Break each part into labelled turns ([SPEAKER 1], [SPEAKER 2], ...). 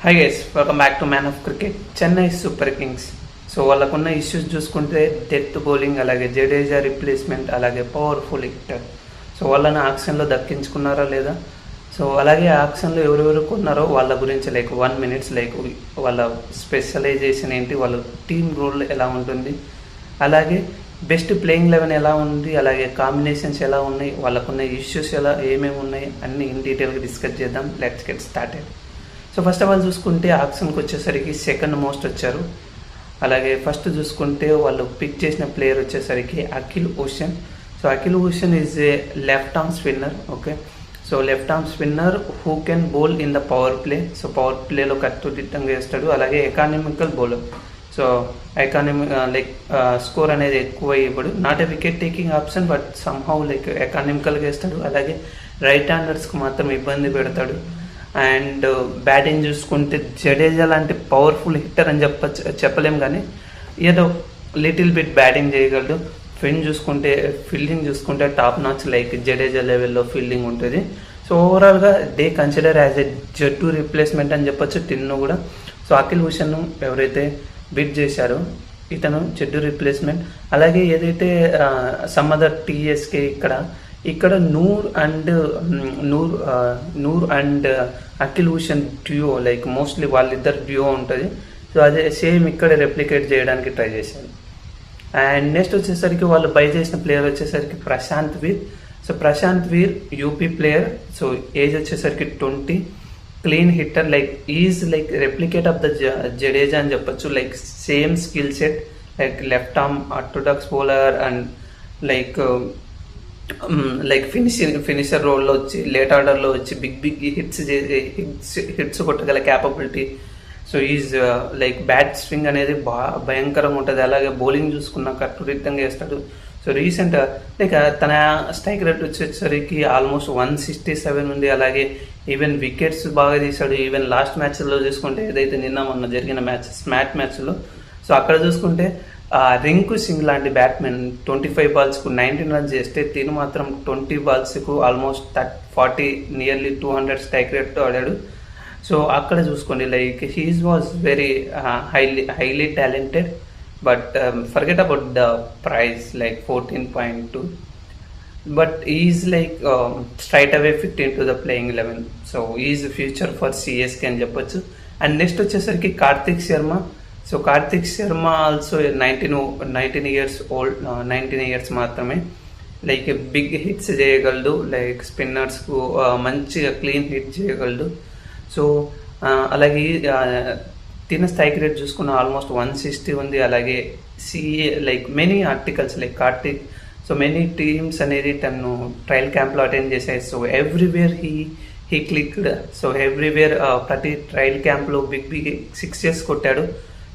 [SPEAKER 1] Hi guys, welcome back to man of cricket. Chennai super Kings. So వాళ్ళకున్న issues చూసుకుంటే death bowling, అలాగే Jadeja replacement, అలాగే powerful hitter. So వాళ్ళని ఆక్షన్లో దక్కించుకున్నారా లేదా, సో అలాగే ఆక్షన్లో ఎవరెవరు కొన్నారో వాళ్ళ గురించి లైక్ 1 minute లైక్ వాళ్ళ స్పెషలైజేషన్ ఏంటి, వాళ్ళ టీమ్ రోల్ ఎలా ఉంటుంది, అలాగే బెస్ట్ ప్లేయింగ్ 11 ఎలా ఉంది, అలాగే కాంబినేషన్స్ ఎలా ఉన్నాయి, వాళ్ళకున్న ఇష్యూస్ ఏమేమి ఉన్నాయి అన్నీ ఇన్ డీటెయిల్గా డిస్కస్ చేద్దాం. Let's get started. So first of all చూసుకుంటే ఆక్షన్కి వచ్చేసరికి సెకండ్ మోస్ట్ వచ్చారు. అలాగే ఫస్ట్ చూసుకుంటే వాళ్ళు పిక్ చేసిన ప్లేయర్ వచ్చేసరికి Akeal Hosein. So Akeal Hosein is a left arm spinner. Okay, so left arm spinner who can bowl in the power play. So power ప్లేలో కట్టుదిట్టంగా వేస్తాడు. అలాగే economical bowler. So like score అనేది ఎక్కువ ఇవ్వడు. Not a wicket taking option, but somehow like ఎకానమికల్గా వేస్తాడు. అలాగే రైట్ హ్యాండర్స్కి మాత్రం ఇబ్బంది పెడతాడు. అండ్ బ్యాటింగ్ చూసుకుంటే జడేజా లాంటి పవర్ఫుల్ హిట్టర్ అని చెప్పలేం, కానీ ఏదో లిటిల్ బిట్ బ్యాటింగ్ చేయగలడు. ఫీల్డింగ్ చూసుకుంటే టాప్ నాచ్, లైక్ జడేజా లెవెల్లో ఫీల్డింగ్ ఉంటుంది. సో ఓవరాల్గా దే కన్సిడర్ యాజ్ ఎ జట్టు రీప్లేస్మెంట్ అని చెప్పొచ్చు టిన్ను కూడా. సో అఖిల్ హుసేన్ ఎవరైతే బిట్ చేశారో ఇతను జట్టు రీప్లేస్మెంట్. అలాగే ఏదైతే సమ్ అదర్ టీఎస్కే ఇక్కడ Noor and Akhil Hussain duo, like mostly వాళ్ళిద్దరు డ్యూయో ఉంటుంది. సో అదే సేమ్ ఇక్కడ రెప్లికేట్ చేయడానికి ట్రై చేశారు. అండ్ నెక్స్ట్ వచ్చేసరికి వాళ్ళు బై చేసిన ప్లేయర్ వచ్చేసరికి Prashant Veer. So Prashant Veer UP player. So age వచ్చేసరికి 20, clean hitter, like is like replicate of the Jadeja అని చెప్పొచ్చు. Like same skill set, like left arm orthodox bowler and like finisher రోల్లో వచ్చి లేట్ ఆర్డర్లో వచ్చి బిగ్ హిట్స్ కొట్టగల capability. So is like bat swing అనేది భయంకరంగా ఉంటుంది. అలాగే బౌలింగ్ చూసుకున్న కట్టుదిట్టంగా వేస్తాడు. సో రీసెంట్ లైక్ తన స్ట్రైక్ రేట్ వచ్చేసరికి ఆల్మోస్ట్ 167 ఉంది. అలాగే ఈవెన్ వికెట్స్ బాగా తీశాడు. ఈవెన్ లాస్ట్ మ్యాచ్లో చూసుకుంటే ఏదైతే మొన్న జరిగిన మ్యాచ్లో సో అక్కడ చూసుకుంటే రింకు సింగ్ లాంటి బ్యాట్మెన్ 25 balls-కు 19 runs చేస్తే తిను మాత్రం 20 balls-కు ఆల్మోస్ట్ 40, నియర్లీ 200 స్ట్రైక్ రేట్తో ఆడాడు. సో అక్కడ చూసుకోండి, like he's was very highly talented, but forget about the price like 14.2, but is like straight away fit in to the playing 11. So is future for CSK అని చెప్పొచ్చు. And next వచ్చేసరికి Karthik Sharma. So Karthik Sharma also 19 years old, 19 years మాత్రమే. Like big hits చేయగలడు, like స్పిన్నర్స్కు మంచిగా clean hit చేయగలడు. So అలాగే తిన స్ట్రైక్ రేట్ చూసుకున్న ఆల్మోస్ట్ 160 ఉంది. అలాగే CA like many articles like Karthik, so many teams అనేది తను ట్రయల్ క్యాంప్లో అటెండ్ చేశాయి. So everywhere he clicked. So everywhere ప్రతి ట్రయల్ క్యాంప్లో బిగ్ 6 కొట్టాడు.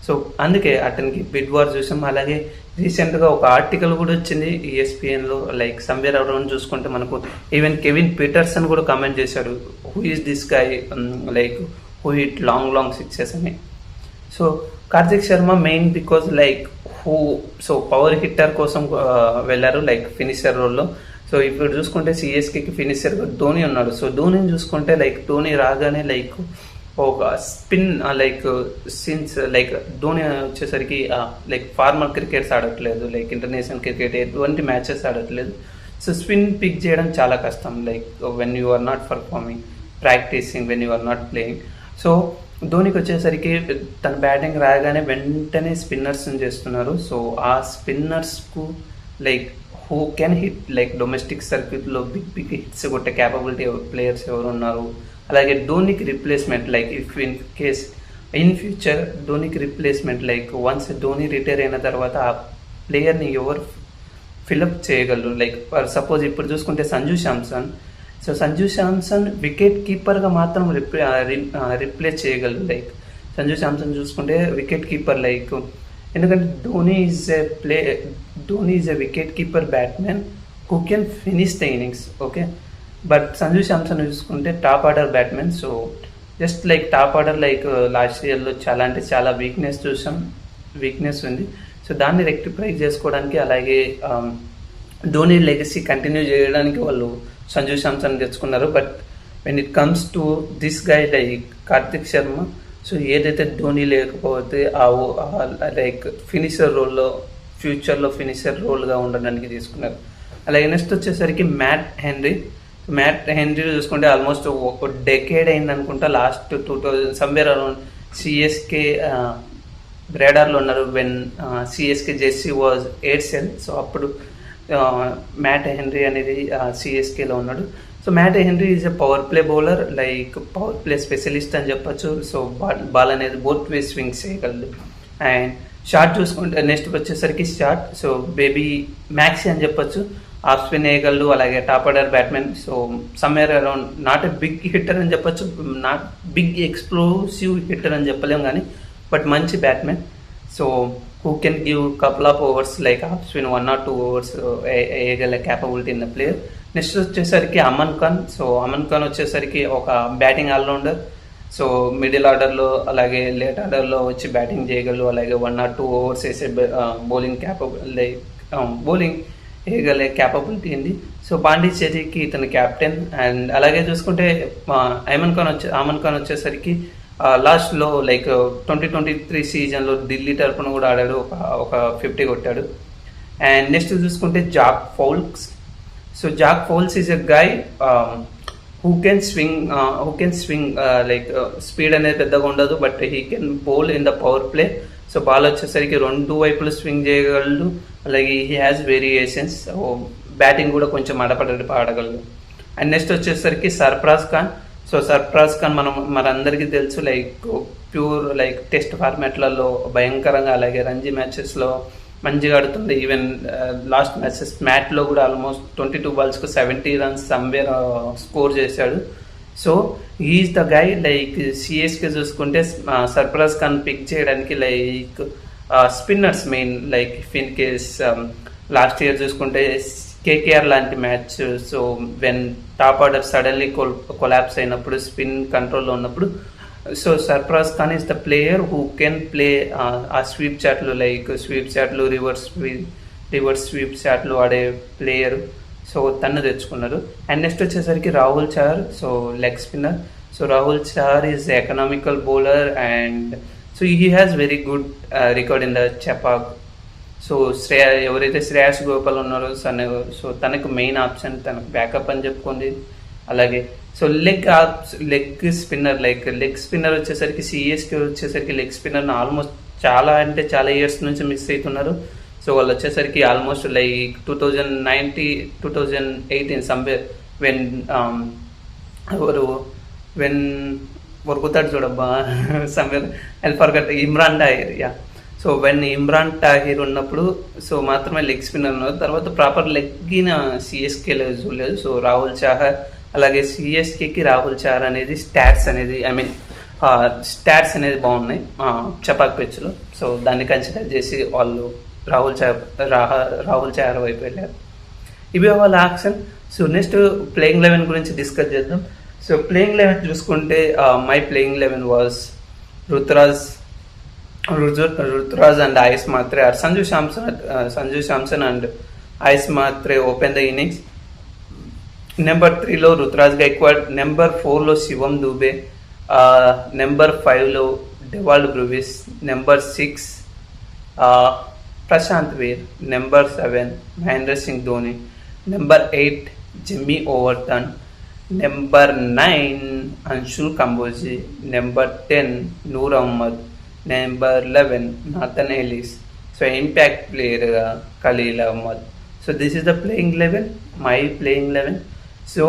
[SPEAKER 1] సో అందుకే అతనికి బిడ్ వార్ చూసాం. అలాగే రీసెంట్గా ఒక ఆర్టికల్ కూడా వచ్చింది ESPNలో, లైక్ సమ్వేర్ అరౌండ్ చూసుకుంటే మనకు ఈవెన్ కెవిన్ పీటర్సన్ కూడా కామెంట్ చేశాడు, who is this guy, like who hit long 6 అని. So Karthik Sharma main because like so power hitter కోసం వెళ్ళారు, లైక్ ఫినిషర్ రోల్లో. సో ఇప్పుడు చూసుకుంటే సిఎస్కేకి ఫినిషర్గా ధోని ఉన్నాడు. సో ధోనిని చూసుకుంటే లైక్ ధోని రాగానే లైక్ ఒక spin, like since like Dhoni వచ్చేసరికి లైక్ ఫార్మల్ క్రికెట్స్ ఆడట్లేదు, లైక్ ఇంటర్నేషనల్ క్రికెట్ ఎటువంటి మ్యాచెస్ ఆడట్లేదు. సో స్పిన్ పిక్ చేయడం చాలా కష్టం, like when you are not performing, practising, when you are not playing. So ధోనికి వచ్చేసరికి తన బ్యాటింగ్ రాగానే వెంటనే స్పిన్నర్స్ని చేస్తున్నారు. సో ఆ స్పిన్నర్స్కు like who can hit, like domestic సర్క్యూట్లో బిగ్ హిట్స్ కొట్టే క్యాపబిలిటీ ప్లేయర్స్ ఎవరు ఉన్నారు. అలాగే ధోనికి replacement, like if in future ధోనికి replacement, like once Dhoni retire అయిన తర్వాత ఆ ప్లేయర్ని ఎవరు ఫిలప్ చేయగలరు. లైక్ ఫర్ సపోజ్ ఇప్పుడు చూసుకుంటే సంజు శాంసన్. సో సంజు శాంసన్ వికెట్ కీపర్గా మాత్రం రిప్లేస్ చేయగలరు. లైక్ సంజు శాంసన్ చూసుకుంటే వికెట్ కీపర్, లైక్ ఎందుకంటే Dhoni is a wicket keeper batsmen who can finish the innings. Okay, but Sanju Samson చూసుకుంటే top order batsmen. So just like top order, like last ఇయర్లో చాలా weakness ఉంది. సో దాన్ని rectify చేసుకోవడానికి, అలాగే ధోని లెగసీ కంటిన్యూ చేయడానికి వాళ్ళు సంజు శాంసన్ తెచ్చుకున్నారు. But when it comes to this guy like Karthik Sharma, so ఏదైతే ధోని లేకపోతే లైక్ ఫినిషర్ రోల్లో ఫ్యూచర్లో ఫినిషర్ రోల్గా ఉండడానికి తీసుకున్నారు. అలాగే నెక్స్ట్ వచ్చేసరికి మ్యాట్ హెన్రీ చూసుకుంటే ఆల్మోస్ట్ ఒక డెకేడ్ అయింది అనుకుంటా, లాస్ట్ 2000 సమ్వేర్ అరౌండ్ సిఎస్కే బ్రేడర్లో ఉన్నారు when CSK Jersey was Aircel. So అప్పుడు మ్యాట్ హెన్రీ అనేది సిఎస్కేలో ఉన్నాడు. So Matt Henry is a power play bowler, like power play specialist అని చెప్పచ్చు. సో బాల్ అనేది బోత్ వే స్వింగ్స్ చేయగలదు. అండ్ షార్ట్ చూసుకుంటే నెక్స్ట్ వచ్చేసరికి షార్ట్, సో బేబీ మ్యాక్సీ అని చెప్పొచ్చు. ఆఫ్ స్పిన్ వేయగలడు, అలాగే top order batsmen. So somewhere around not a big hitter అని చెప్పొచ్చు, నాట్ బిగ్ ఎక్స్ప్లోసివ్ హిట్టర్ అని చెప్పలేము కానీ, బట్ మంచి batsmen. So who can give couple of overs like off spin 1 or 2 overs వేయగల capability in the player. Next వచ్చేసరికి Aman Khan. So Aman Khan వచ్చేసరికి ఒక బ్యాటింగ్ ఆల్రౌండర్. సో మిడిల్ ఆర్డర్లో అలాగే లేట్ ఆర్డర్లో వచ్చి బ్యాటింగ్ చేయగలరు, అలాగే 1 or 2 ఓవర్స్ వేసే బౌలింగ్ వేయగలే క్యాపబిలిటీ ఉంది. సో పాండిచ్చేరికి ఇతను క్యాప్టెన్. అండ్ అలాగే చూసుకుంటే అమన్ ఖాన్ వచ్చేసరికి లాస్ట్లో లైక్ 2023 సీజన్లో ఢిల్లీ తరఫున కూడా ఆడాడు, ఒక 50 కొట్టాడు. అండ్ నెక్స్ట్ చూసుకుంటే Jack fowls. So Jack fowls is a guy who can swing like speed అనేది పెద్దగా ఉండదు, but he can bowl in the power play. So ball వచ్చేసరికి 2 వైపులు స్వింగ్ చేయగలడు, అలాగే హీ హ్యాస్ వేరియేషన్స్. బ్యాటింగ్ కూడా కొంచెం అడపడప ఆడగలడు. అండ్ నెక్స్ట్ వచ్చేసరికి సర్ఫరాజ్ ఖాన్. సో సర్ఫరాజ్ ఖాన్ మనందరికీ తెలుసు, లైక్ ప్యూర్ లైక్ టెస్ట్ ఫార్మాట్లలో భయంకరంగా, అలాగే రంజీ మ్యాచెస్లో మంచిగా ఆడుతుంది. ఈవెన్ లాస్ట్ మ్యాచ్లో కూడా almost 22 balls 70 runs somewhere score చేశాడు. So is the guy like CSK చూసుకుంటే సర్ఫరాజ్ ఖాన్ పిక్ చేయడానికి like spinners main, like in case last year చూసుకుంటే కేకేఆర్ లాంటి match. So when top order suddenly collapse అయినప్పుడు, స్పిన్ కంట్రోల్లో ఉన్నప్పుడు, so Sarfaraz Khan is the player who can play ఆ sweep షాట్లు, లైక్ స్వీప్ షాట్లు, రివర్స్ స్వీప్ షాట్లు ఆడే ప్లేయర్. సో తను తెచ్చుకున్నారు. అండ్ నెక్స్ట్ వచ్చేసరికి Rahul Chahar. So leg spinner. So Rahul Chahar is economical bowler and so he has very good record in the Chepauk. So ఎవరైతే శ్రేయాస్ గోపాల్ ఉన్నారో సో తనకు మెయిన్ ఆప్షన్, తనకు బ్యాకప్ అని చెప్పుకోండి. అలాగే సో లెగ్ స్పిన్నర్ వచ్చేసరికి సిఎస్కే వచ్చేసరికి లెగ్ స్పిన్నర్ని ఆల్మోస్ట్ చాలా ఇయర్స్ నుంచి మిస్ అవుతున్నారు. సో వాళ్ళు వచ్చేసరికి ఆల్మోస్ట్ లైక్ 2018 సమ్వేర్ వెన్ వరుకుతాడు చూడబ్బా somewhere forgot Imran Tahir. So when Imran Tahir ఉన్నప్పుడు సో మాత్రమే లెగ్ స్పిన్నర్ ఉన్నారు, తర్వాత ప్రాపర్ లెగ్గిన సిఎస్కేలో చూడలేదు. సో రాహుల్ చహర్, అలాగే సిఎస్కేకి రాహుల్ చహర్ అనేది స్టాట్స్ అనేది బాగున్నాయి చపాక్ పిచ్లో. సో దాన్ని కన్సిడర్ చేసి వాళ్ళు రాహుల్ చహర్ వైపు వెళ్ళారు. ఇవి వాళ్ళ ఆప్షన్. సో నెక్స్ట్ ప్లేయింగ్ 11 గురించి డిస్కస్ చేద్దాం. సో ప్లేయింగ్ 11 చూసుకుంటే my playing 11 was Ruturaj and Ayush Mhatre or Sanju Samson and Ayush Mhatre open the innings. Number 3లో రుతురాజ్ గైక్వాడ్, నెంబర్ 4లో శివం దూబే, నెంబర్ 5లో Dewald Brevis, number 6 Prashant Veer, number 7 Mahendra Singh Dhoni, number 8 Jamie Overton, number 9 Anshul Kamboj, number 10 Noor Ahmad, number 11 Nathan Ellis. So impact ప్లేయర్గా Khaleel Ahmed. So this is the playing 11, my playing 11. So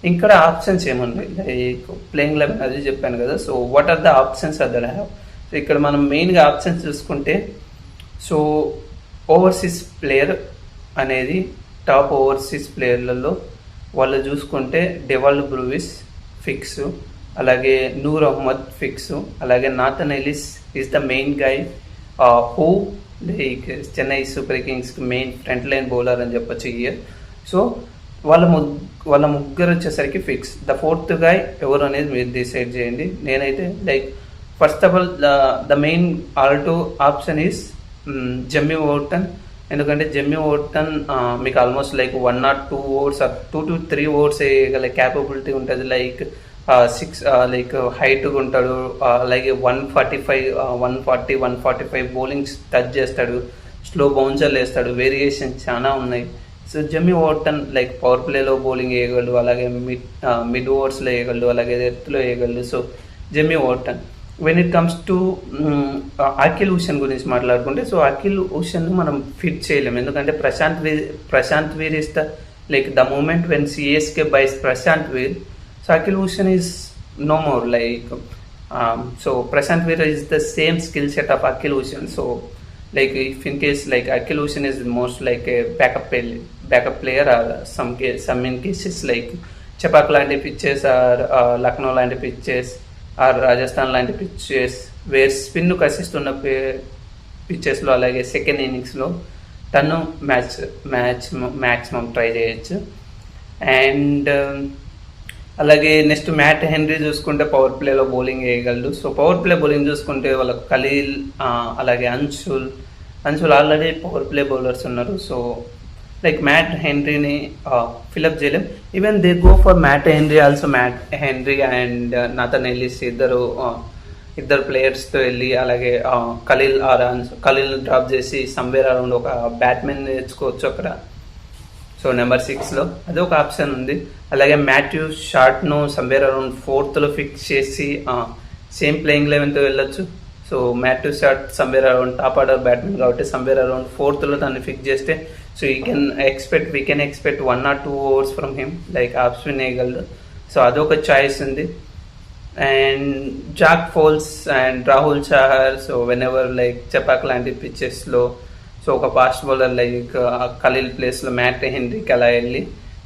[SPEAKER 1] ఇక్కడ options ఏమున్నాయి like playing 11 అది చెప్పాను కదా. So what are the options other have. So ఇక్కడ మనం మెయిన్గా options చూసుకుంటే సో ఓవర్సీస్ ప్లేయర్ అనేది టాప్ ఓవర్సీస్ ప్లేయర్లలో వాళ్ళు చూసుకుంటే డెవాల్డ్ బ్రూవిస్ ఫిక్స్, అలాగే నూర్ అహ్మద్ ఫిక్స్, అలాగే Nathan Ellis is the main guy who like Chennai super కింగ్స్కి మెయిన్ ఫ్రంట్ లైన్ బౌలర్ అని చెప్పొచ్చు ఇయర్. సో వాళ్ళ ముగ్గురు వచ్చేసరికి ఫిక్స్. ద ఫోర్త్ గాయ్ ఎవరు అనేది మీరు డిసైడ్ చేయండి. నేనైతే like first of all the main alto option is Jamie Overton. ఎందుకంటే జమ్మీ ఓవర్టన్ మీకు almost like 1 or 2 overs 2 to 3 overs వేయగల క్యాపబిలిటీ ఉంటుంది. లైక్ సిక్స్ లైక్ హైట్గా ఉంటాడు, అలాగే 145 140 145 బౌలింగ్స్ టచ్ చేస్తాడు, స్లో బౌన్సర్లు వేస్తాడు, వేరియేషన్ చాలా ఉన్నాయి. So Jamie Overton like power ప్లేలో బౌలింగ్ వేయగలడు, అలాగే మిడ్ ఓవర్స్లో వేయగలడు, అలాగే ఎత్తులో వేయగలడు. So Jamie Overton. When it comes to Akeal Hosein గురించి మాట్లాడుకుంటే, సో అఖిల్ హుసేన్ మనం ఫిట్ చేయలేము, ఎందుకంటే Prashant Veer is the like the moment when CSK buys Prashant Veer. So Akeal Hosein is no more like so Prashant Veer is the same skill set of Akeal Hosein. So like if in case like Akhil Hussain is most like a backup player, or some in cases like Chepak లాంటి pitches or Lucknow లాంటి pitches or Rajasthan లాంటి pitches where spin కసిస్తున్న పిచ్చెస్లో, అలాగే second ఇన్నింగ్స్లో తను maximum try చేయొచ్చు. And అలాగే నెక్స్ట్ మ్యాట్ హెన్రీ చూసుకుంటే పవర్ ప్లేలో బౌలింగ్ వేయగలడు. సో పవర్ ప్లే బౌలింగ్ చూసుకుంటే వాళ్ళకు ఖలీల్, అలాగే Anshul already power play bowlers ఉన్నారు. సో లైక్ మ్యాట్ హెన్రీని ఫిలప్ చేయలేం. Even they go for Matt Henry also. Matt Henry and Nathan Ellis ఇద్దరు ప్లేయర్స్తో వెళ్ళి, అలాగే ఖలీల్ డ్రాప్ చేసి సమ్వేర్ అరౌండ్ ఒక బ్యాట్మెన్ నేర్చుకోవచ్చు అక్కడ. సో నెంబర్ 6లో అది ఒక ఆప్షన్ ఉంది. అలాగే మాథ్యూ షార్ట్ను సమ్వేర్ అరౌండ్ 4th ఫిక్స్ చేసి సేమ్ ప్లేయింగ్ 11తో వెళ్ళొచ్చు. So Matthew Short somewhere around top order batsmen కాబట్టి సమ్వేర్ అరౌండ్ 4th దాన్ని ఫిక్స్ చేస్తే so we can expect 1 or 2 overs from him, like off spin వేయగలడు. సో అదొక choice ఉంది. And Jack Foulkes and Rahul Chahar. So whenever like Chepauk లాంటి పిచ్చెస్లో so ఒక fast bowler like Khaleel ప్లేస్లో మ్యాట్ హెన్రీకి అలా వెళ్ళి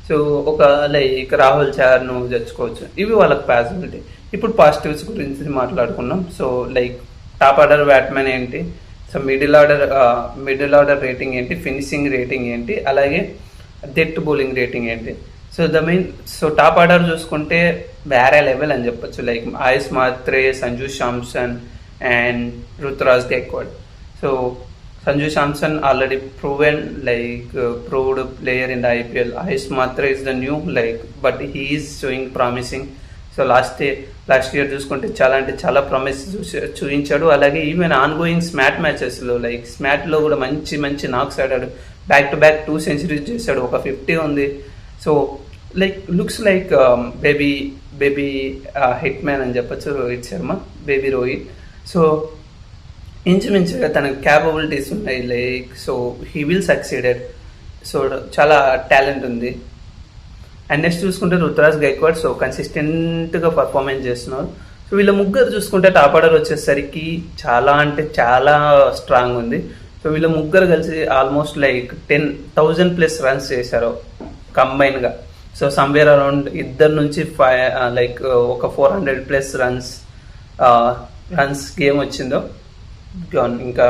[SPEAKER 1] సో ఒక లైక్ రాహుల్ చహర్ను తెచ్చుకోవచ్చు. ఇవి వాళ్ళకి పాసిబిలిటీ. ఇప్పుడు పాజిటివ్స్ గురించి మాట్లాడుకున్నాం. So like top order batsmen ఏంటి, సో మిడిల్ ఆర్డర్ రేటింగ్ ఏంటి, ఫినిషింగ్ రేటింగ్ ఏంటి, అలాగే డెత్ బౌలింగ్ రేటింగ్ ఏంటి. సో టాప్ ఆర్డర్ చూసుకుంటే వేరే లెవెల్ అని చెప్పొచ్చు. Like Ayush Mhatre, Sanju Samson and Ruturaj Gaikwad. So Sanju Samson already proved player in the IPL. Ayush Matra is the new but he is showing promising. So last year చూసుకుంటే చాలా promise చూపించాడు. అలాగే even ongoing SMAT మ్యాచెస్లో like స్మాట్లో కూడా మంచి నాక్స్ ఆడాడు. బ్యాక్ టు బ్యాక్ 2 centuries చేశాడు, ఒక 50 ఉంది. So like looks like baby hit man అని చెప్పచ్చు రోహిత్ శర్మ, బేబీ రోహిత్. సో ఇంచుమించుగా తనకు క్యాపబిలిటీస్ ఉన్నాయి, like so he will succeeded. So చాలా టాలెంట్ ఉంది. అండ్ నెక్స్ట్ చూసుకుంటే రుతురాజ్ గైక్వాడ్. సో కన్సిస్టెంట్గా పర్ఫార్మెన్స్ చేస్తున్నారు. సో వీళ్ళ ముగ్గురు చూసుకుంటే టాప్ ఆర్డర్ వచ్చేసరికి చాలా స్ట్రాంగ్ ఉంది. సో వీళ్ళ ముగ్గురు కలిసి ఆల్మోస్ట్ లైక్ 10,000+ రన్స్ చేశారు కంబైన్గా. సో సమ్వేర్ అరౌండ్ ఇద్దరు నుంచి లైక్ ఒక 400+ రన్స్ గేమ్ వచ్చిందో ఇంకా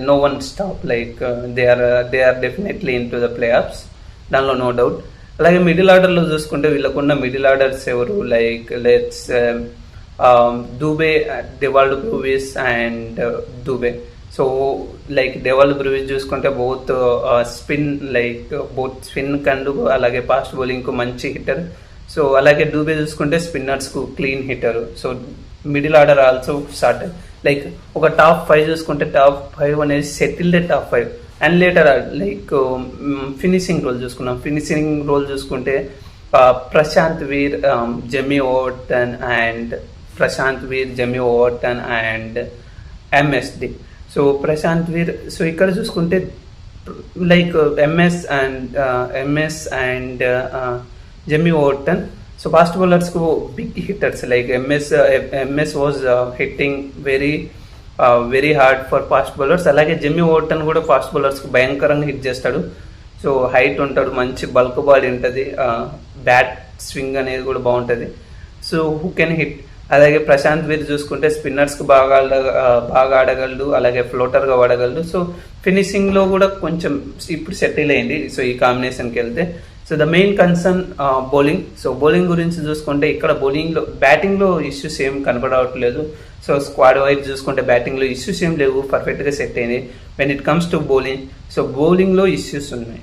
[SPEAKER 1] no one stop, like they are definitely into the playoffs, దానిలో నో డౌట్. అలాగే మిడిల్ ఆర్డర్లో చూసుకుంటే వీళ్ళకున్న మిడిల్ ఆర్డర్స్ ఎవరు, like let's Dube, Dewald Brevis and Dube. So like Dewald Brevis చూసుకుంటే బోత్ స్పిన్ కండు అలాగే ఫాస్ట్ బౌలింగ్కు మంచి హిట్టర్. సో అలాగే డూబే చూసుకుంటే స్పిన్నర్స్కు clean hitter. So middle order also start like ఒక టాప్ 5 చూసుకుంటే టాప్ 5 అనేది settled top 5. And later like finishing role చూసుకుంటే Prashant Veer, Jamie Overton and MSD. So Prashant Veer, so ఇక్కడ చూసుకుంటే like MS and Jamie Overton. So fast బౌలర్స్కు big hitters, like MS was hitting very hard for fast bowlers. అలాగే Jamie Overton కూడా fast బౌలర్స్కు భయంకరంగా hit చేస్తాడు. So height ఉంటాడు, మంచి బల్క్ బాడీ ఉంటుంది, బ్యాట్ స్వింగ్ అనేది కూడా బాగుంటుంది. So who can hit. అలాగే ప్రశాంత్ వీర్ చూసుకుంటే స్పిన్నర్స్కి బాగా ఆడగలడు, అలాగే ఫ్లోటర్గా వాడగలడు. సో ఫినిషింగ్లో కూడా కొంచెం ఇప్పుడు సెటిల్ అయింది. సో ఈ కాంబినేషన్కి వెళ్తే so the main concern bowling. So bowling గురించి చూసుకుంటే ఇక్కడ బ్యాటింగ్లో ఇష్యూస్ ఏం కనపడవట్లేదు. సో స్క్వాడ్ వైజ్ చూసుకుంటే బ్యాటింగ్లో ఇష్యూస్ ఏం లేవు, పర్ఫెక్ట్గా సెట్ అయింది. When it comes to bowling, so బౌలింగ్లో ఇష్యూస్ ఉన్నాయి.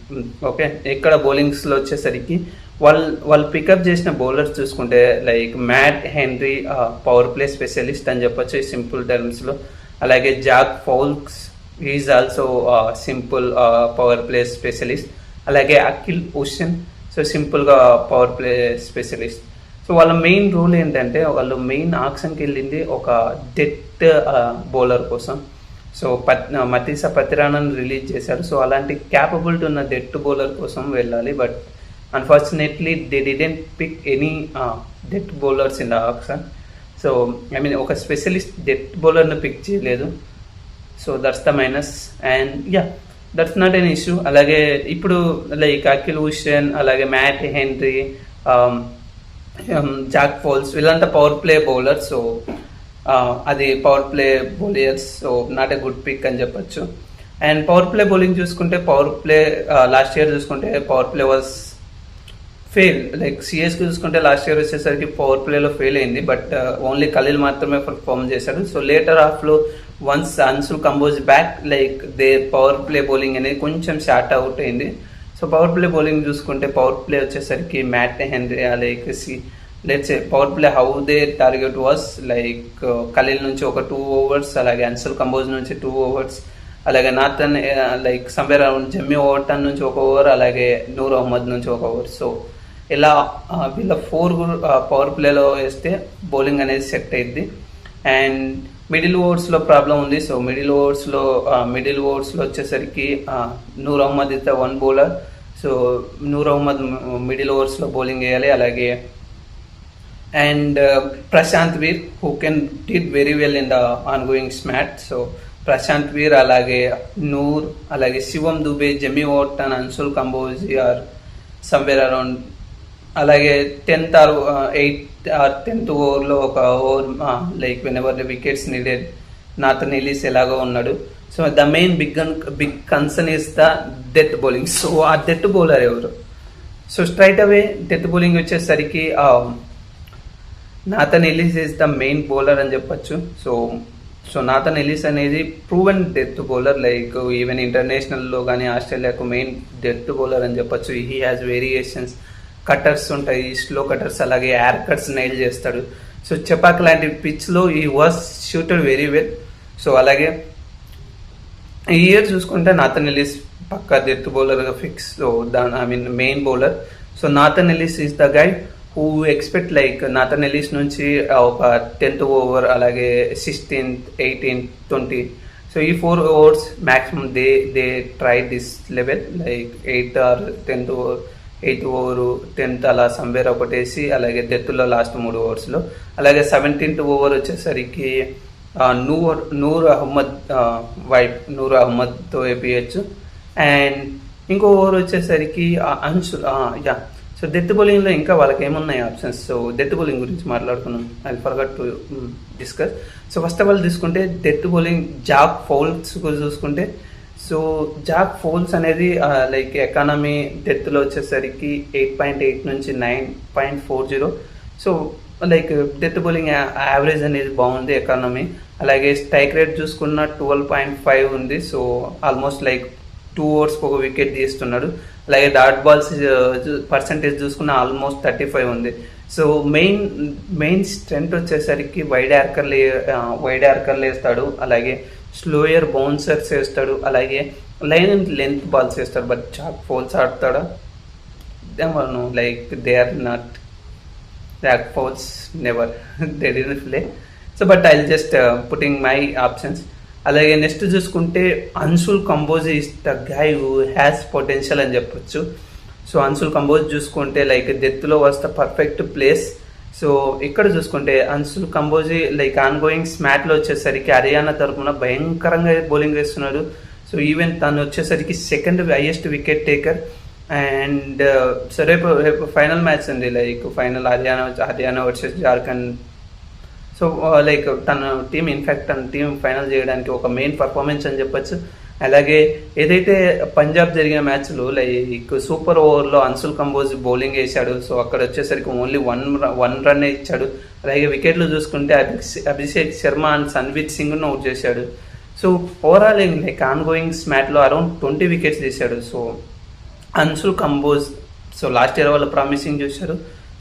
[SPEAKER 1] ఓకే, ఇక్కడ బౌలింగ్స్లో వచ్చేసరికి వాళ్ళు పికప్ చేసిన బౌలర్స్ చూసుకుంటే like Matt Henry power play specialist అని చెప్పొచ్చు ఈ సింపుల్ టర్మ్స్లో. అలాగే Jack ఫౌల్క్స్ is also simple power play specialist. అలాగే అఖిల్ హుస్సేన్ సో సింపుల్గా పవర్ ప్లే స్పెషలిస్ట్. సో వాళ్ళ మెయిన్ రూల్ ఏంటంటే వాళ్ళు మెయిన్ ఆక్షన్కి వెళ్ళింది ఒక డెత్ బౌలర్ కోసం. సో మతీసా పతిరాణన్ రిలీజ్ చేశారు. సో అలాంటి క్యాపబిలిటీ ఉన్న డెత్ బౌలర్ కోసం వెళ్ళాలి. But unfortunately they didn't pick any death bowlers in the option. So I mean ఒక స్పెషలిస్ట్ డెత్ బౌలర్ని పిక్ చేయలేదు. So that's the minus. And yeah, that's not an issue. అలాగే ఇప్పుడు like Akhil Hussain, అలాగే Matt Henry, Jack Foulkes వీళ్ళంతా power play bowlers. So అది power play bowlers. So not a good pick అని చెప్పొచ్చు. అండ్ పవర్ ప్లే బౌలింగ్ చూసుకుంటే power play last year చూసుకుంటే power play was fail. Like సిఎస్కి చూసుకుంటే లాస్ట్ ఇయర్ వచ్చేసరికి power ప్లేలో ఫెయిల్ అయింది. బట్ ఓన్లీ ఖలీల్ మాత్రమే పర్ఫార్మ్ చేశాడు. సో లేటర్ హాఫ్లో once Anshul Kamboj back like they power play bowling అనేది కొంచెం షార్ట్ అవుట్ అయింది. సో పవర్ ప్లే బౌలింగ్ చూసుకుంటే పవర్ ప్లే వచ్చేసరికి Matt Henry like let's say power play how they target was like Khaleel నుంచి ఒక 2 overs, అలాగే అన్సుల్ కంబోజ్ నుంచి 2 overs, అలాగే Nathan like somewhere around Jamie Overton నుంచి 1 over, అలాగే నూర్ అహ్మద్ నుంచి 1 over. సో ఇలా వీళ్ళ 4 పవర్ ప్లేలో వేస్తే బౌలింగ్ అనేది సెట్ అయింది. అండ్ మిడిల్ ఓవర్స్లో ప్రాబ్లం ఉంది. సో మిడిల్ ఓవర్స్లో వచ్చేసరికి Noor Ahmad is the 1 bowler. So Noor Ahmad middle ఓవర్స్లో బౌలింగ్ వేయాలి. అలాగే and Prashant Veer who can did very well in the ongoing SMAT. So Prashant Veer, అలాగే నూర్, అలాగే Shivam Dube, Jamie Overton, Anshul Kamboj or somewhere around. అలాగే 10th or 10th ఓవర్లో ఒక over like whenever the wickets needed Nathan Ellis ఎలాగో ఉన్నాడు. So the main big concern is the death bowling. So ఆ death bowler ఎవరు? So straight away death bowling వచ్చేసరికి Nathan Ellis is the main bowler అని చెప్పచ్చు. So Nathan Ellis అనేది proven death bowler. Like even ఇంటర్నేషనల్లో కానీ ఆస్ట్రేలియాకు main death bowler అని చెప్పచ్చు. హీ హ్యాస్ వేరియేషన్స్, కటర్స్ ఉంటాయి, స్లో కటర్స్, అలాగే ఎయిర్ కట్స్ నైల్ చేస్తాడు. సో చెపాక్ లాంటి పిచ్లో ఈ was suited very well. So అలాగే ఈ ఇయర్ చూసుకుంటే నాథన్ ఎలిస్ పక్కా డెత్ బౌలర్గా fix. So main bowler. So Nathan Ellis is the guy who expect like Nathan Ellis నుంచి ఒక 10th over, అలాగే 16th, 18th, 20. సో ఈ 4 overs maximum they try this level like 8th or 10th over, 8th over, 10th అలా somewhere ఒకటేసి, అలాగే డెత్లో last 3 overs. అలాగే 17th over వచ్చేసరికి Noor Ahmed Noor అహ్మద్తో వేపించచ్చు. And ఇంకో over వచ్చేసరికి అన్సుల్. యా, సో డెత్ బౌలింగ్లో ఇంకా వాళ్ళకి ఏమున్నాయి ఆప్షన్స్? సో డెత్ బౌలింగ్ గురించి మాట్లాడుకున్నాం. I forgot to discuss. So first of all తీసుకుంటే డెత్ బౌలింగ్ జాక్ ఫౌల్స్ చూసుకుంటే, సో జాక్ ఫౌల్స్ అనేది లైక్ ఎకానమీ డెత్లో వచ్చేసరికి 8.8 నుంచి 9.40. So like death bowling average అనేది బాగుంది ఎకానమీ. అలాగే స్ట్రైక్ రేట్ చూసుకున్న 12.5 ఉంది. సో ఆల్మోస్ట్ లైక్ 2 overs ఒక వికెట్ తీస్తున్నాడు. అలాగే డాట్ బాల్స్ పర్సంటేజ్ చూసుకున్న ఆల్మోస్ట్ 35 ఉంది. సో మెయిన్ స్ట్రెంత్ వచ్చేసరికి వైడ్ యార్కర్లు వేస్తాడు, అలాగే స్లోయర్ బౌన్సర్స్ వేస్తాడు, అలాగే లెంత్ బాల్స్ వేస్తాడు. బట్ జాక్ ఫౌల్స్ ఆడతాడా? Like they are not Jack Foulkes, never they didn't play. So but I just putting my options. అలాగే నెక్స్ట్ చూసుకుంటే Anshul Kamboj is the guy who has potential అని చెప్పొచ్చు. So Anshul Kamboj చూసుకుంటే like డెత్లో was the perfect place. So ఇక్కడ చూసుకుంటే Anshul Kamboj like ongoing స్మాట్లో వచ్చేసరికి హర్యానా తరఫున భయంకరంగా బౌలింగ్ వేస్తున్నాడు. సో ఈవెన్ తను వచ్చేసరికి 2nd highest wicket taker. And so రేపు ఫైనల్ మ్యాచ్ ఉంది, like final Haryana versus Jharkhand. So like తన టీం ఫైనల్ చేయడానికి ఒక మెయిన్ పర్ఫార్మెన్స్ అని చెప్పొచ్చు. అలాగే ఏదైతే పంజాబ్ జరిగిన మ్యాచ్లో లైక్ సూపర్ ఓవర్లో అన్సుల్ కంబోజ్ బౌలింగ్ వేశాడు. సో అక్కడ వచ్చేసరికి ఓన్లీ 1 run ఇచ్చాడు. అలాగే వికెట్లు చూసుకుంటే అభిషేక్ శర్మ అండ్ సన్వీర్ సింగ్ను అవుట్ చేశాడు. సో ఓవరాల్ లైక్ ఆన్ గోయింగ్ స్మాట్లో అరౌండ్ 20 wickets తీశాడు. So Anshul Kamboj so last year వాళ్ళు ప్రామిసింగ్ చూశారు.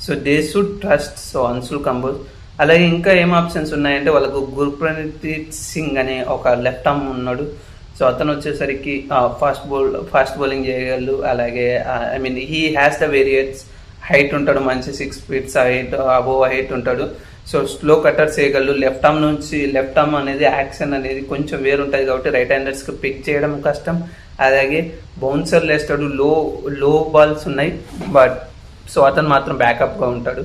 [SPEAKER 1] So they should trust so Anshul Kamboj. అలాగే ఇంకా ఏం ఆప్షన్స్ ఉన్నాయంటే వాళ్ళకు గుర్ప్రీత్ సింగ్ అనే ఒక లెఫ్ట్ ఆర్మ్ ఉన్నాడు. సో అతను వచ్చేసరికి ఫాస్ట్ బౌలింగ్ చేయగలడు. అలాగే I mean he has the variants, height ఉంటాడు, మంచి 6 feet హైట్, అబోవ్ హైట్ ఉంటాడు. సో స్లో కట్టర్స్ చేయగలడు. లెఫ్ట్ ఆర్మ్ అనేది యాక్షన్ అనేది కొంచెం వేరుంటుంది కాబట్టి రైట్ హ్యాండర్స్కి పిక్ చేయడం కష్టం. అలాగే బౌన్సర్లు వేస్తాడు, లో బాల్స్ ఉన్నాయి, బట్ సో అతను మాత్రం బ్యాకప్గా ఉంటాడు.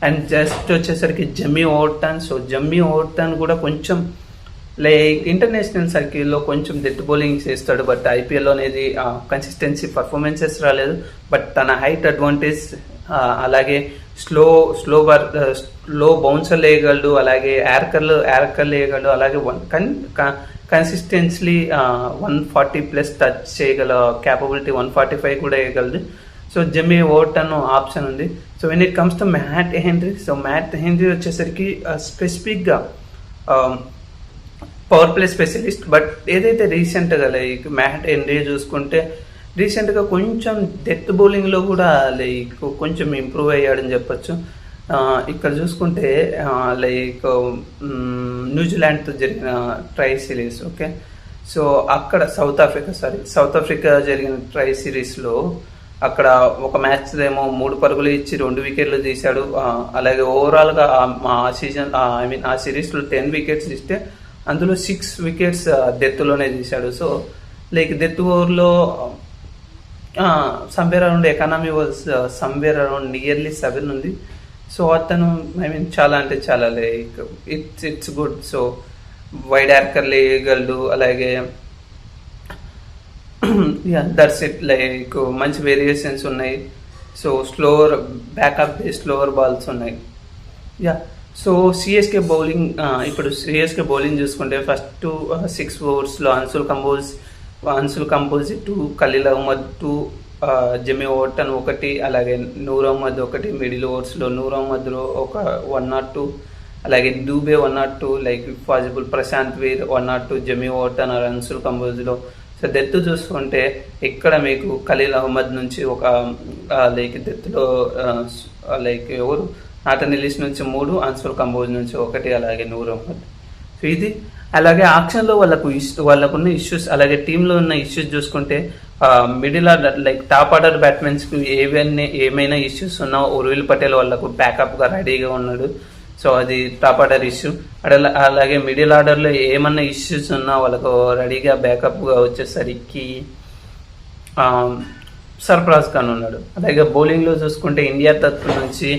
[SPEAKER 1] అండ్ జస్ట్ వచ్చేసరికి Jimmy Overton. So Jimmy Overton కూడా కొంచెం లైక్ ఇంటర్నేషనల్ సర్కిల్లో కొంచెం డెత్ బౌలింగ్ చేస్తాడు, బట్ ఐపీఎల్లో అనేది కన్సిస్టెన్సీ పర్ఫార్మెన్సెస్ రాలేదు. బట్ తన హైట్ అడ్వాంటేజ్, అలాగే స్లో బౌన్సర్ వేయగలడు, అలాగే యార్కర్లు వేయగలడు, అలాగే కన్సిస్టెన్స్లీ 140+ టచ్ చేయగల క్యాపబిలిటీ, 145 కూడా వేయగలదు. సో జమ్మీ ఓవర్టన్ ఆప్షన్ ఉంది. So when it comes to Matt Henry, so Matt Henry వచ్చేసరికి స్పెసిఫిక్గా పవర్ ప్లే స్పెషలిస్ట్. బట్ ఏదైతే రీసెంట్గా లైక్ మ్యాట్ హెన్రీ చూసుకుంటే రీసెంట్గా కొంచెం డెత్ బౌలింగ్లో కూడా లైక్ కొంచెం ఇంప్రూవ్ అయ్యాడని చెప్పొచ్చు. ఇక్కడ చూసుకుంటే లైక్ న్యూజిలాండ్తో జరిగిన ట్రై సిరీస్, ఓకే, సో అక్కడ సౌత్ ఆఫ్రికా జరిగిన ట్రై సిరీస్లో అక్కడ ఒక మ్యాచ్ ఏమో 3 పరుగులు ఇచ్చి 2 వికెట్లు తీశాడు. అలాగే ఓవరాల్గా ఆ సిరీస్లో 10 వికెట్స్ ఇస్తే అందులో 6 వికెట్స్ డెత్లోనే తీశాడు. సో లైక్ డెత్ ఓవర్లో somewhere around economy was somewhere around nearly 7 ఉంది. సో అతను ఐ మీన్ చాలా అంటే చాలా like it's good. So wide yorker వేయగలడు, అలాగే దట్స్ ఇట్, లైక్ మంచి వేరియేషన్స్ ఉన్నాయి. సో స్లోవర్ బాల్స్ ఉన్నాయి. సో సిఎస్కే బౌలింగ్, ఇప్పుడు సిఎస్కే బౌలింగ్ చూసుకుంటే ఫస్ట్ 6 ఓవర్స్లో అన్సుల్ కంపోజ్ 2, ఖలీల్ అహ్మద్ 2, జమీ ఓవర్టన్ 1, అలాగే నూర్ అహ్మద్ 1, మిడిల్ ఓవర్స్లో నూర్ అహ్మద్లో ఒక 1 or 2, అలాగే Dube 1 or 2, like possible Prashant Veer 1 or 2, Jamie Overton or Anshul కంపోజ్లో. సో డెత్ చూసుకుంటే ఇక్కడ మీకు ఖలీల్ అహ్మద్ నుంచి ఒక లైక్ డెత్లో లైక్ ఎవరు నాటన్ ఎల్లిస్ నుంచి 3, అన్సుల్ కంపోజ్ నుంచి 1, అలాగే నూర్ అహ్మద్. సో ఇది అలాగే ఆక్షన్లో వాళ్ళకున్న ఇష్యూస్, అలాగే టీంలో ఉన్న ఇష్యూస్ చూసుకుంటే middle order like top order బ్యాట్స్మెన్స్కి ఏమైనా ఇష్యూస్ ఉన్నా ఉర్విల్ పటేల్ వాళ్ళకు బ్యాకప్గా రెడీగా ఉన్నాడు. సో అది టాప్ ఆర్డర్ ఇష్యూ. అలాగే మిడిల్ ఆర్డర్లో ఏమన్నా ఇష్యూస్ ఉన్నా వాళ్ళకు రెడీగా బ్యాకప్గా వచ్చేసరికి సర్ఫరాజ్ ఖాన్ ఉన్నాడు. అలాగే బౌలింగ్లో చూసుకుంటే ఇండియా తరఫు నుంచి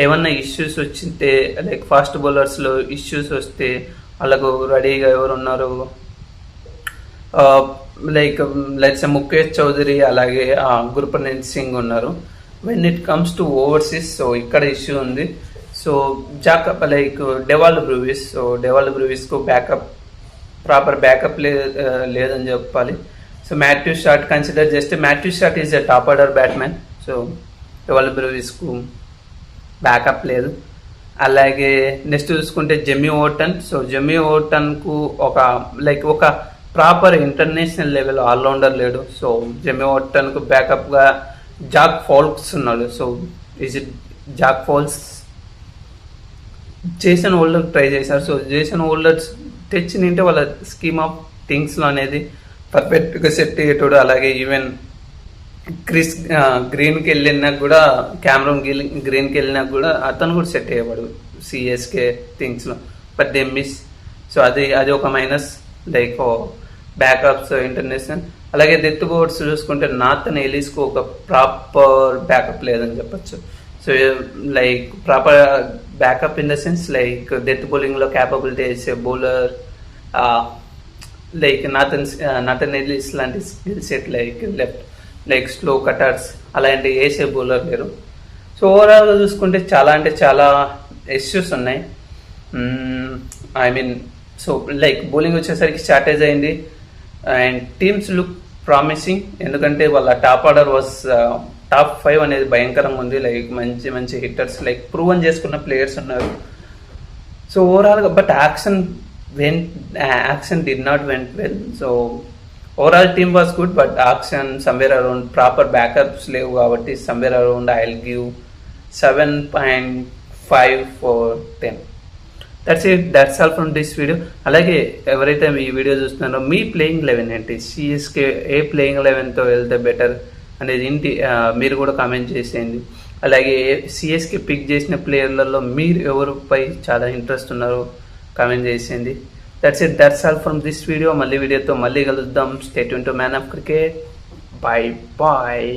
[SPEAKER 1] ఏమన్నా ఇష్యూస్ వచ్చింటే లైక్ ఫాస్ట్ బౌలర్స్లో ఇష్యూస్ వస్తే వాళ్ళకు రెడీగా ఎవరు ఉన్నారు, లైక్ లెట్స్ ముఖేష్ చౌదరి, అలాగే గుర్ప్రీత్ సింగ్ ఉన్నారు. When it comes to overseas, so ఇక్కడ ఇష్యూ ఉంది. సో లైక్ డెవాల్ బ్రూవిస్కు ప్రాపర్ బ్యాకప్ లేదని చెప్పాలి. సో మాథ్యూ షాట్ కన్సిడర్ చేస్తే Matthew Short is a top order batsmen. So Dewald బ్రూవిస్కు బ్యాకప్ లేదు. అలాగే నెక్స్ట్ చూసుకుంటే జమ్మీ ఓవర్టన్. సో జమ్మీ ఓవర్టన్కు ఒక ప్రాపర్ ఇంటర్నేషనల్ లెవెల్ ఆల్రౌండర్ లేడు. సో జమ్మీ ఓవర్టన్కు బ్యాకప్గా జాక్ ఫౌల్క్స్ ఉన్నాడు. So is it Jack Foulkes Jason Holder try చేశారు. సో జేసన్ హోల్డర్స్ తెచ్చినంటే వాళ్ళ స్కీమ్ ఆఫ్ థింగ్స్లో అనేది పర్ఫెక్ట్గా సెట్ అయ్యేటోడు. అలాగే ఈవెన్ గ్రీన్కి వెళ్ళినా కూడా గ్రీన్కి వెళ్ళినా కూడా అతను కూడా సెట్ అయ్యేవాడు సిఎస్కే థింగ్స్లో, బట్ దే మిస్. సో అది ఒక మైనస్, లైక్ బ్యాకప్స్ ఇంటర్నేషనల్. అలాగే డెత్ బౌలర్స్ చూసుకుంటే నాథన్ ఎలిస్కు ఒక ప్రాపర్ బ్యాకప్ లేదని చెప్పచ్చు. So like proper backup in the sense like death బౌలింగ్లో క్యాపబిలిటీ వేసే బౌలర్ లైక్ నాథన్ ఎలిస్ లాంటి skill set like slow cutters అలాంటి వేసే బౌలర్ లేరు. సో ఓవరాల్గా చూసుకుంటే చాలా అంటే చాలా ఇష్యూస్ ఉన్నాయి. I mean so like bowling వచ్చేసరికి స్టార్టేజ్ అయింది అండ్ టీమ్స్ లుక్ ప్రామిసింగ్, ఎందుకంటే వాళ్ళ టాప్ ఆర్డర్ వాజ్ టాప్ 5 అనేది భయంకరంగా ఉంది. లైక్ మంచి హిట్టర్స్, లైక్ ప్రూవన్ చేసుకున్న ప్లేయర్స్ ఉన్నారు. సో ఓవరాల్గా but action did not went well. So overall team was good, but auction somewhere around proper backups లేవు కాబట్టి somewhere around I will give 7.5 for 10. That's all from this video. అలాగే ఎవరైతే ఈ video చూస్తున్నారో మీ playing 11 ఏంటి, CSK ఏ playing 11తో వెళ్తే better అనేది ఏంటి మీరు కూడా కామెంట్ చేసేయండి. అలాగే సిఎస్కే పిక్ చేసిన ప్లేయర్లలో మీరు ఎవరిపై చాలా ఇంట్రెస్ట్ ఉన్నారో కామెంట్ చేసేయండి. That's all from this video. మళ్ళీ వీడియోతో మళ్ళీ కలుద్దాం. Stay tune to man of cricket. Bye bye.